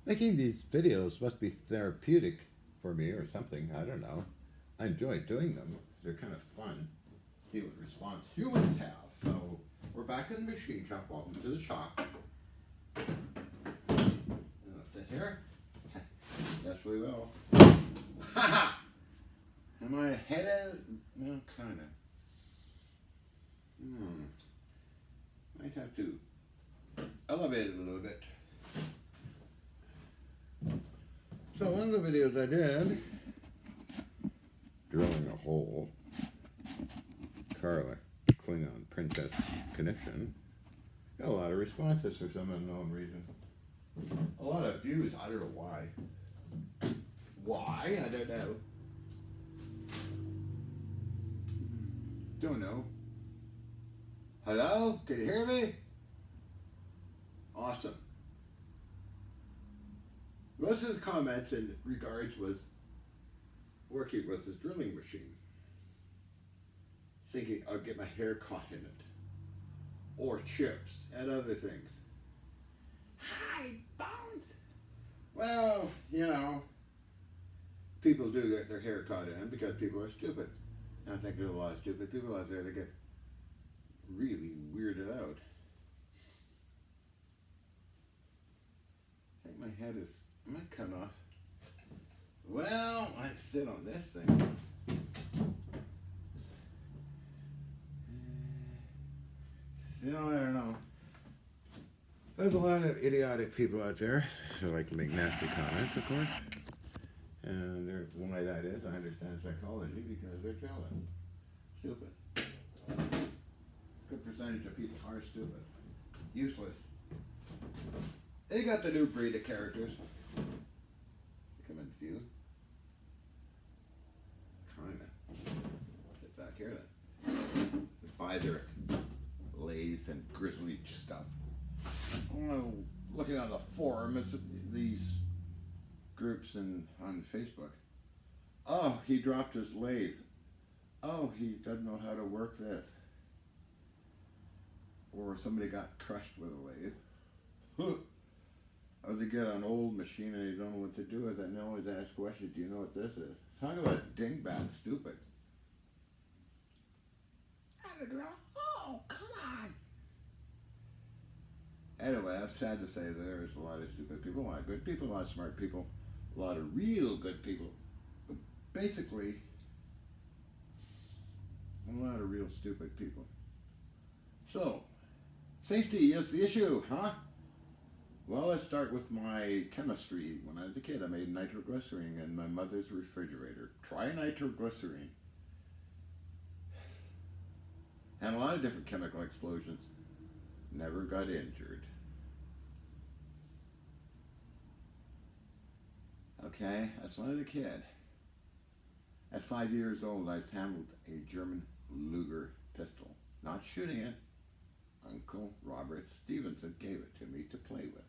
Making these videos must be therapeutic for me or something. I don't know. I enjoy doing them. They're kind of fun. See what response humans have. So we're back in the machine shop. Welcome to the shop. Sit here. Yes, we will. Ha ha! Am I ahead of? No, kind of. Might have to elevate it a little bit. So one of the videos I did, drilling a hole, Karla, Klingon Princess Connection, got a lot of responses for some unknown reason. A lot of views, I don't know why. Why? I don't know. Don't know. Hello? Can you hear me? Awesome. Most of the comments in regards was working with this drilling machine. Thinking I'll get my hair caught in it. Or chips and other things. Hi, Bones! Well, you know, people do get their hair caught in because people are stupid. And I think there's a lot of stupid people out there that get really weirded out. I think my head is, am I cut off? Well, I sit on this thing. You know, I don't know. There's a lot of idiotic people out there who like to make nasty comments, of course. And why that is, I understand psychology because they're jealous. Stupid. Good percentage of people are stupid. Useless. They got the new breed of characters. They come into view. Kinda. Sit back here then. Buy their lays and grizzly stuff. Looking on the forum, it's these groups on Facebook. Oh, he dropped his lathe. Oh, he doesn't know how to work this. Or somebody got crushed with a lathe. Or they get an old machine and they don't know what to do with it, and they always ask questions, do you know what this is? Talk about dingbat stupid. Oh, come on. Anyway, I'm sad to say there's a lot of stupid people, a lot of good people, a lot of smart people, a lot of real good people. But basically, a lot of real stupid people. So, safety is the issue, huh? Well, let's start with my chemistry. When I was a kid, I made nitroglycerine in my mother's refrigerator. Try nitroglycerine. And a lot of different chemical explosions. Never got injured. Okay, that's when I was a kid. At 5 years old, I handled a German Luger pistol. Not shooting it. Uncle Robert Stevenson gave it to me to play with.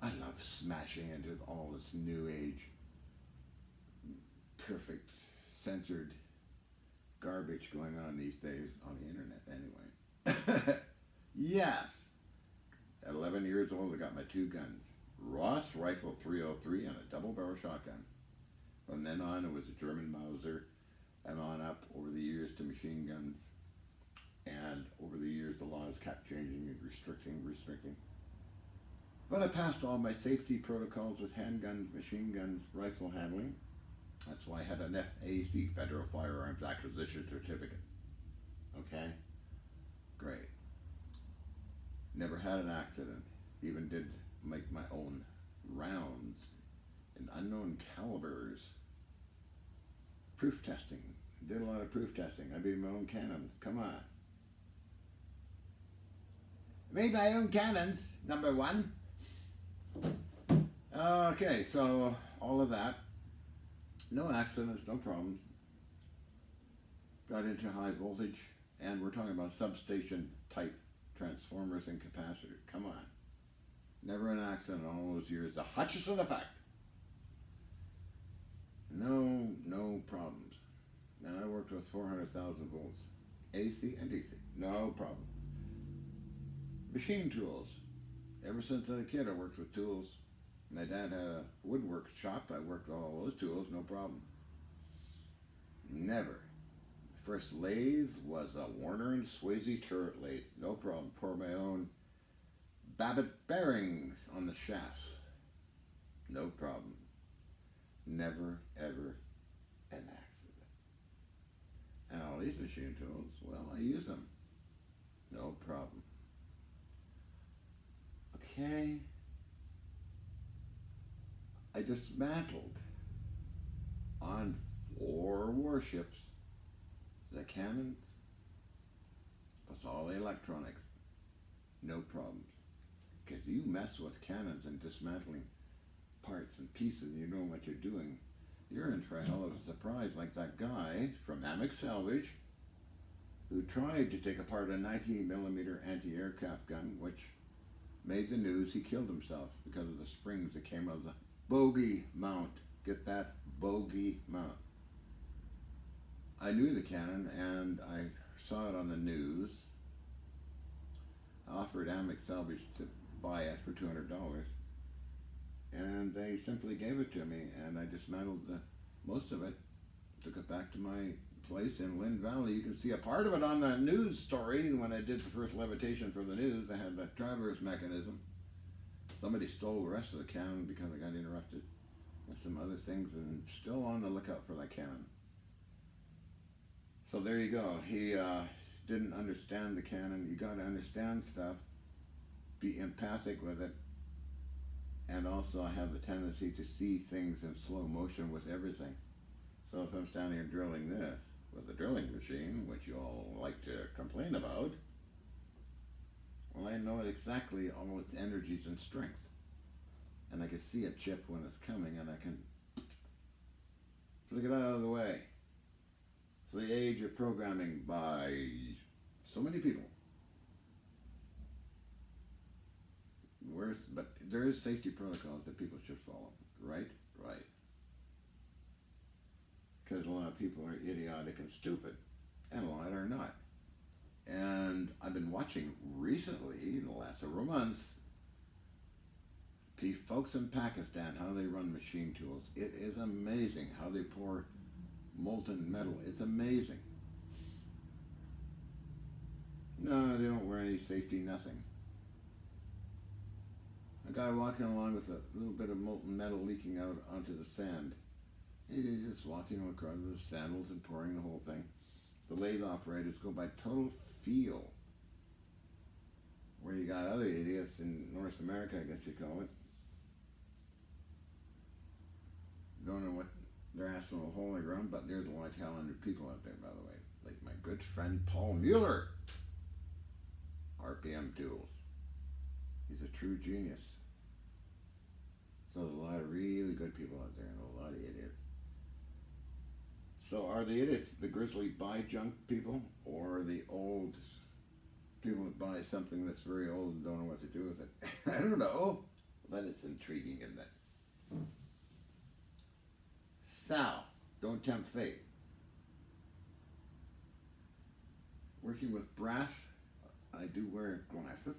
I love smashing into all this new age, perfect, censored garbage going on these days on the internet anyway. Yes. At 11 years old, I got my two guns. Ross Rifle 303 and a double barrel shotgun. From then on, it was a German Mauser, and on up over the years to machine guns. And over the years, the laws kept changing and restricting. But I passed all my safety protocols with handguns, machine guns, rifle handling. That's why I had an FAC, Federal Firearms Acquisition Certificate. Okay? Great. Never had an accident. Even did make my own rounds in unknown calibers. Proof testing. Did a lot of proof testing. I made my own cannons. Come on. Made my own cannons, number one. Okay, so all of that. No accidents, no problems. Got into high voltage, and we're talking about substation type transformers and capacitors. Come on. Never an accident in all those years. The Hutchison effect. No problems. And I worked with 400,000 volts. AC and DC. No problem. Machine tools. Ever since I was a kid, I worked with tools. My dad had a woodwork shop. I worked with all those tools, no problem. Never. First lathe was a Warner and Swayze turret lathe. No problem. Pour my own Babbitt bearings on the shafts. No problem. Never, ever an accident. And all these machine tools, well, I use them. No problem. Okay. I dismantled on 4 warships the cannons, plus all the electronics. No problems. Because you mess with cannons and dismantling parts and pieces and you know what you're doing, you're in for a hell of a surprise, like that guy from Amick Salvage who tried to take apart a 19mm anti-aircraft gun, which made the news. He killed himself because of the springs that came out of the bogey mount. Get that? Bogey mount. I knew the cannon and I saw it on the news. I offered Amick Salvage to buy it for $200 and they simply gave it to me and I dismantled most of it, took it back to my place in Lynn Valley. You can see a part of it on the news story. When I did the first levitation for the news, I had that traverse mechanism. Somebody stole the rest of the cannon because I got interrupted with some other things, and still on the lookout for that cannon. So there you go. He didn't understand the cannon. You got to understand stuff, be empathic with it, and also I have the tendency to see things in slow motion with everything. So if I'm standing here drilling this with a drilling machine, which you all like to complain about, well, I know exactly all its energies and strength. And I can see a chip when it's coming and I can flick it out of the way. So the age of programming by so many people. But there is safety protocols that people should follow, right? Right. Because a lot of people are idiotic and stupid, and a lot are not. And I've been watching recently, in the last several months, folks in Pakistan, how they run machine tools. It is amazing how they pour molten metal. It's amazing. No, they don't wear any safety, nothing. A guy walking along with a little bit of molten metal leaking out onto the sand. He's just walking across with sandals and pouring the whole thing. The lathe operators go by total feel. Where you got other idiots in North America, I guess you call it. Don't know what they're asking the holy ground, but there's a lot of talented people out there, by the way. Like my good friend Paul Mueller. RPM Tools. He's a true genius. So there's a lot of really good people out there and a lot of idiots. So are the idiots the grizzly buy junk people, or the old people that buy something that's very old and don't know what to do with it? I don't know, but it's intriguing, isn't it? So, don't tempt fate. Working with brass, I do wear glasses.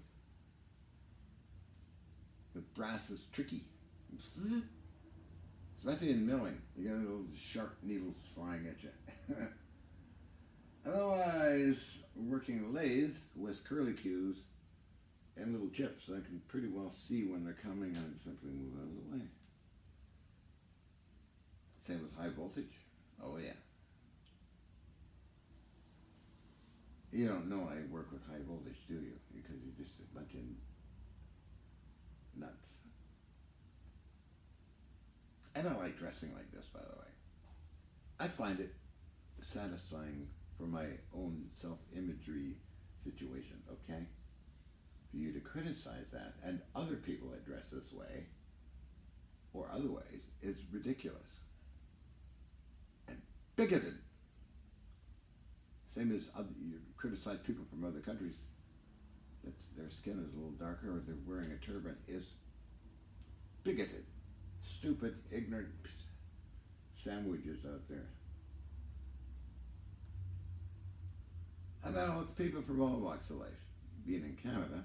But brass is tricky. Especially in milling. You get little sharp needles flying at you. Otherwise, working lathes with curly cues and little chips, I can pretty well see when they're coming and simply move out of the way. Same with high voltage. Oh yeah. You don't know I work with high voltage, do you? Because you're just a bunch of nuts. And I like dressing like this, by the way. I find it satisfying for my own self-imagery situation, okay? For you to criticize that and other people that dress this way or other ways is ridiculous and bigoted. Same as you criticize people from other countries that their skin is a little darker or they're wearing a turban is bigoted. Stupid, ignorant sandwiches out there. How about all the people from all walks of life? Being in Canada,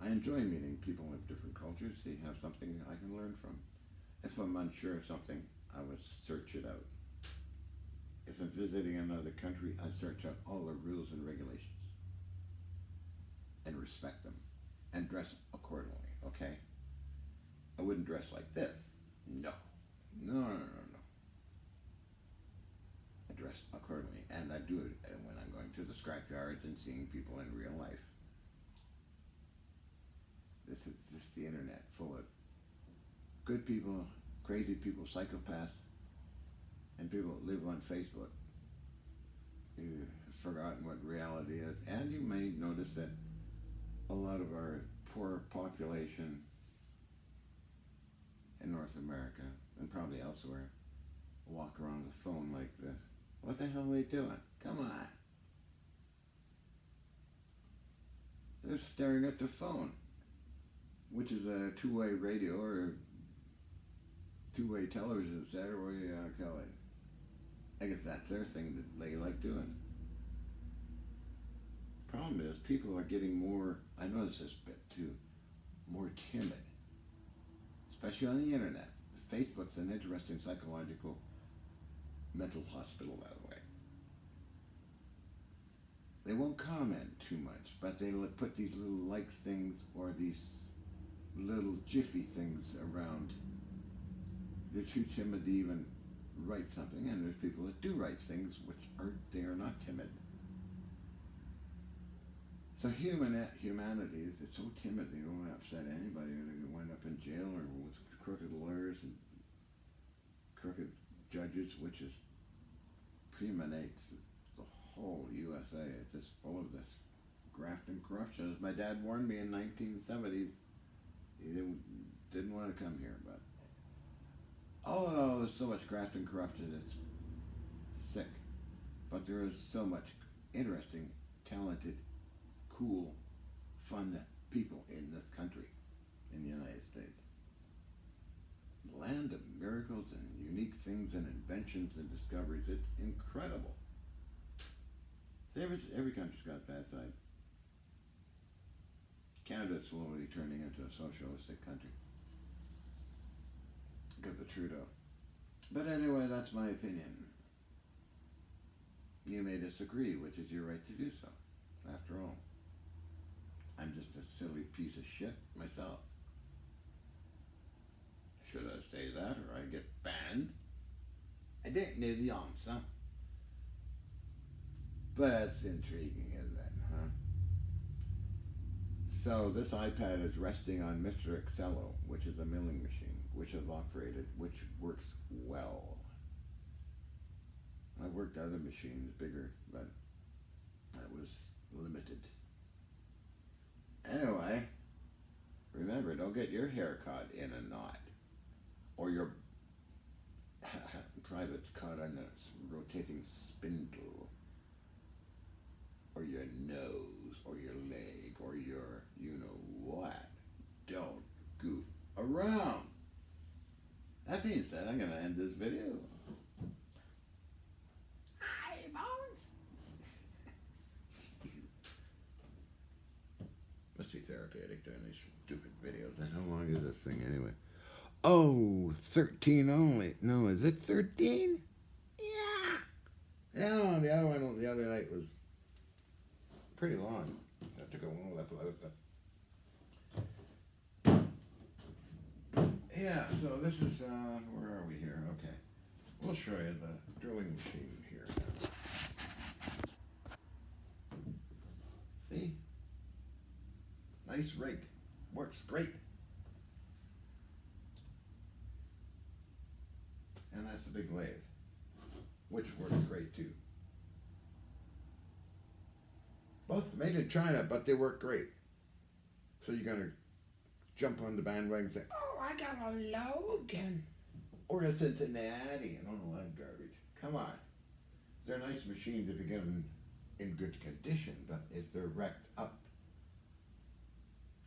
I enjoy meeting people of different cultures. They have something I can learn from. If I'm unsure of something, I would search it out. If I'm visiting another country, I search out all the rules and regulations and respect them and dress accordingly, okay? I wouldn't dress like this. No. No, no, no, no. I dress accordingly, and I do it when I'm going to the scrapyards and seeing people in real life. This is just the internet full of good people, crazy people, psychopaths, and people that live on Facebook. You've forgotten what reality is. And you may notice that a lot of our poor population in North America, and probably elsewhere, walk around with a phone like this. What the hell are they doing? Come on. They're staring at their phone, which is a two-way radio or two-way television set, or what do you call it? I guess that's their thing that they like doing. Problem is, people are getting more, I notice this bit too, more timid, especially on the internet. Facebook's an interesting psychological mental hospital that way. They won't comment too much, but they put these little likes things or these little jiffy things around. They're too timid to even write something, and there's people that do write things which they are not timid. So humanity is so timid they don't upset anybody. They wind up in jail or with crooked lawyers and crooked judges, which is preemanates the whole USA. It's just full of this graft and corruption. As my dad warned me in 1970s, he didn't want to come here, but all in all, there's so much graft and corruption, it's sick. But there is so much interesting, talented, cool, fun people in this country, in the United States. Land of miracles and unique things and inventions and discoveries. It's incredible. Every country's got a bad side. Canada's slowly turning into a socialistic country because of Trudeau. But anyway, that's my opinion. You may disagree, which is your right to do so, after all. I'm just a silly piece of shit myself. Should I say that or I get banned? I didn't know the answer. But that's intriguing, isn't it, huh? So this iPad is resting on Mr. Excello, which is a milling machine, which I've operated, which works well. I worked other machines bigger, but that was limited. Anyway, remember, don't get your hair caught in a knot, or your privates caught on a rotating spindle, or your nose, or your leg, or your you-know-what. Don't goof around. That being said, I'm going to end this video. Hi, Bones. Must be therapeutic doing these stupid videos. And how long is this thing anyway? Oh, 13 only. No, is it 13? Yeah. No, the other one the other night was pretty long. I took a long episode. Yeah, so this is, where are we here? Okay. We'll show you the drilling machine here now. See? Nice rig. Works great. And that's the big lathe, which works great too. Both made in China, but they work great. So you're going to jump on the bandwagon and say, oh, I got a Logan. Or a Cincinnati and all that garbage. Come on. They're nice machines if you get them in good condition, but if they're wrecked up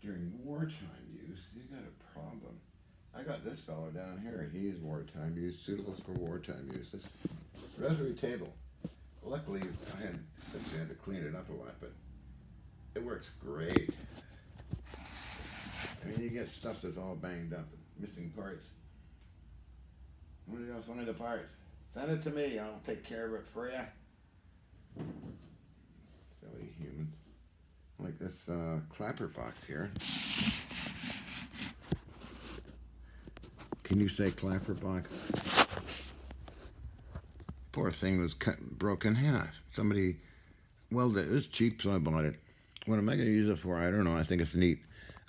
during wartime use, you got a problem. I got this fellow down here. He's wartime use, suitable for wartime use. This rotary table. Luckily, I had to clean it up a lot, but it works great. I mean, you get stuff that's all banged up, missing parts. When are you gonna find the parts? Send it to me. I'll take care of it for you. Silly humans. Like this clapper fox here. Can you say clapper box? Poor thing was broke in half. Somebody welded it. It was cheap, so I bought it. What am I going to use it for? I don't know. I think it's neat.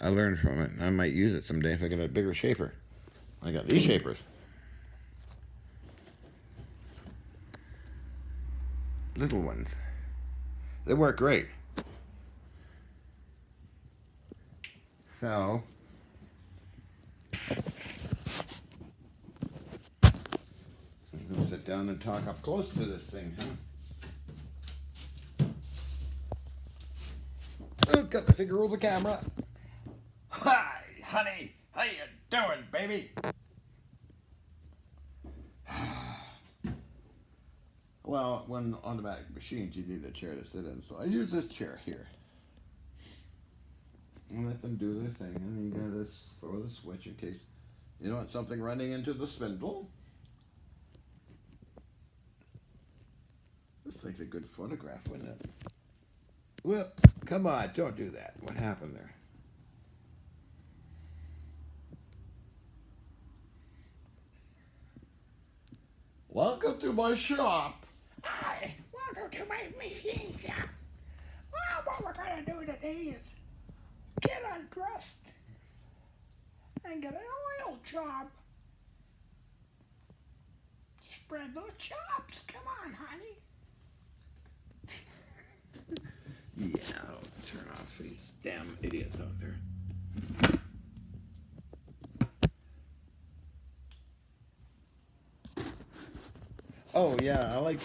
I learned from it. I might use it someday if I get a bigger shaper. I got these shapers. Little ones. They work great. So, I'm going to sit down and talk up close to this thing, huh? Oh, got my finger over the camera. Hi, honey. How you doing, baby? Well, when automatic machines, you need a chair to sit in. So I use this chair here. And let them do their thing. And you gotta throw the switch in case you don't want something running into the spindle. This thing's a good photograph, wouldn't it? Well, come on, don't do that. What happened there? Welcome to my shop. Hi, welcome to my machine shop. Well, what we're gonna do today is get undressed and get an oil job. Spread those chops. Come on, honey. Yeah, I'll turn off these damn idiots out there. Oh yeah, I like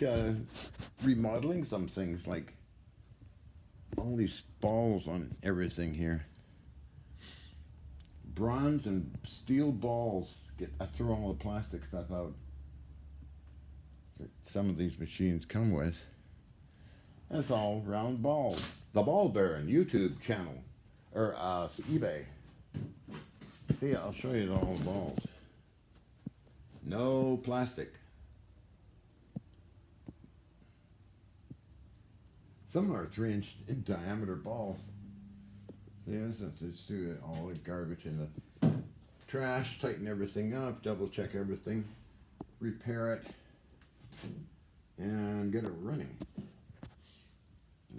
remodeling some things, like all these balls on everything here. Bronze and steel balls. I throw all the plastic stuff out that some of these machines come with. That's all round balls. The Ball Baron YouTube channel, or eBay. See, I'll show you all the balls. No plastic. Some are 3-inch in diameter balls. Yeah, let's do it. All the garbage in the trash, tighten everything up, double check everything, repair it, and get it running.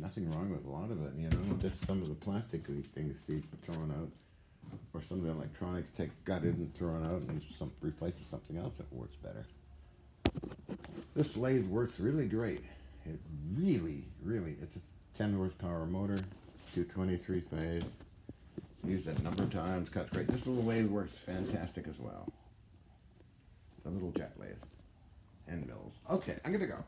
Nothing wrong with a lot of it, you know, just some of the plastic things Steve throwing out, or some of the electronics gutted and thrown out and replaced with something else that works better. This lathe works really great. It really, it's a 10 horsepower motor, 223 phase. Used it a number of times, cuts great. This little lathe works fantastic as well. It's a little jet lathe. End mills. Okay, I'm gonna go.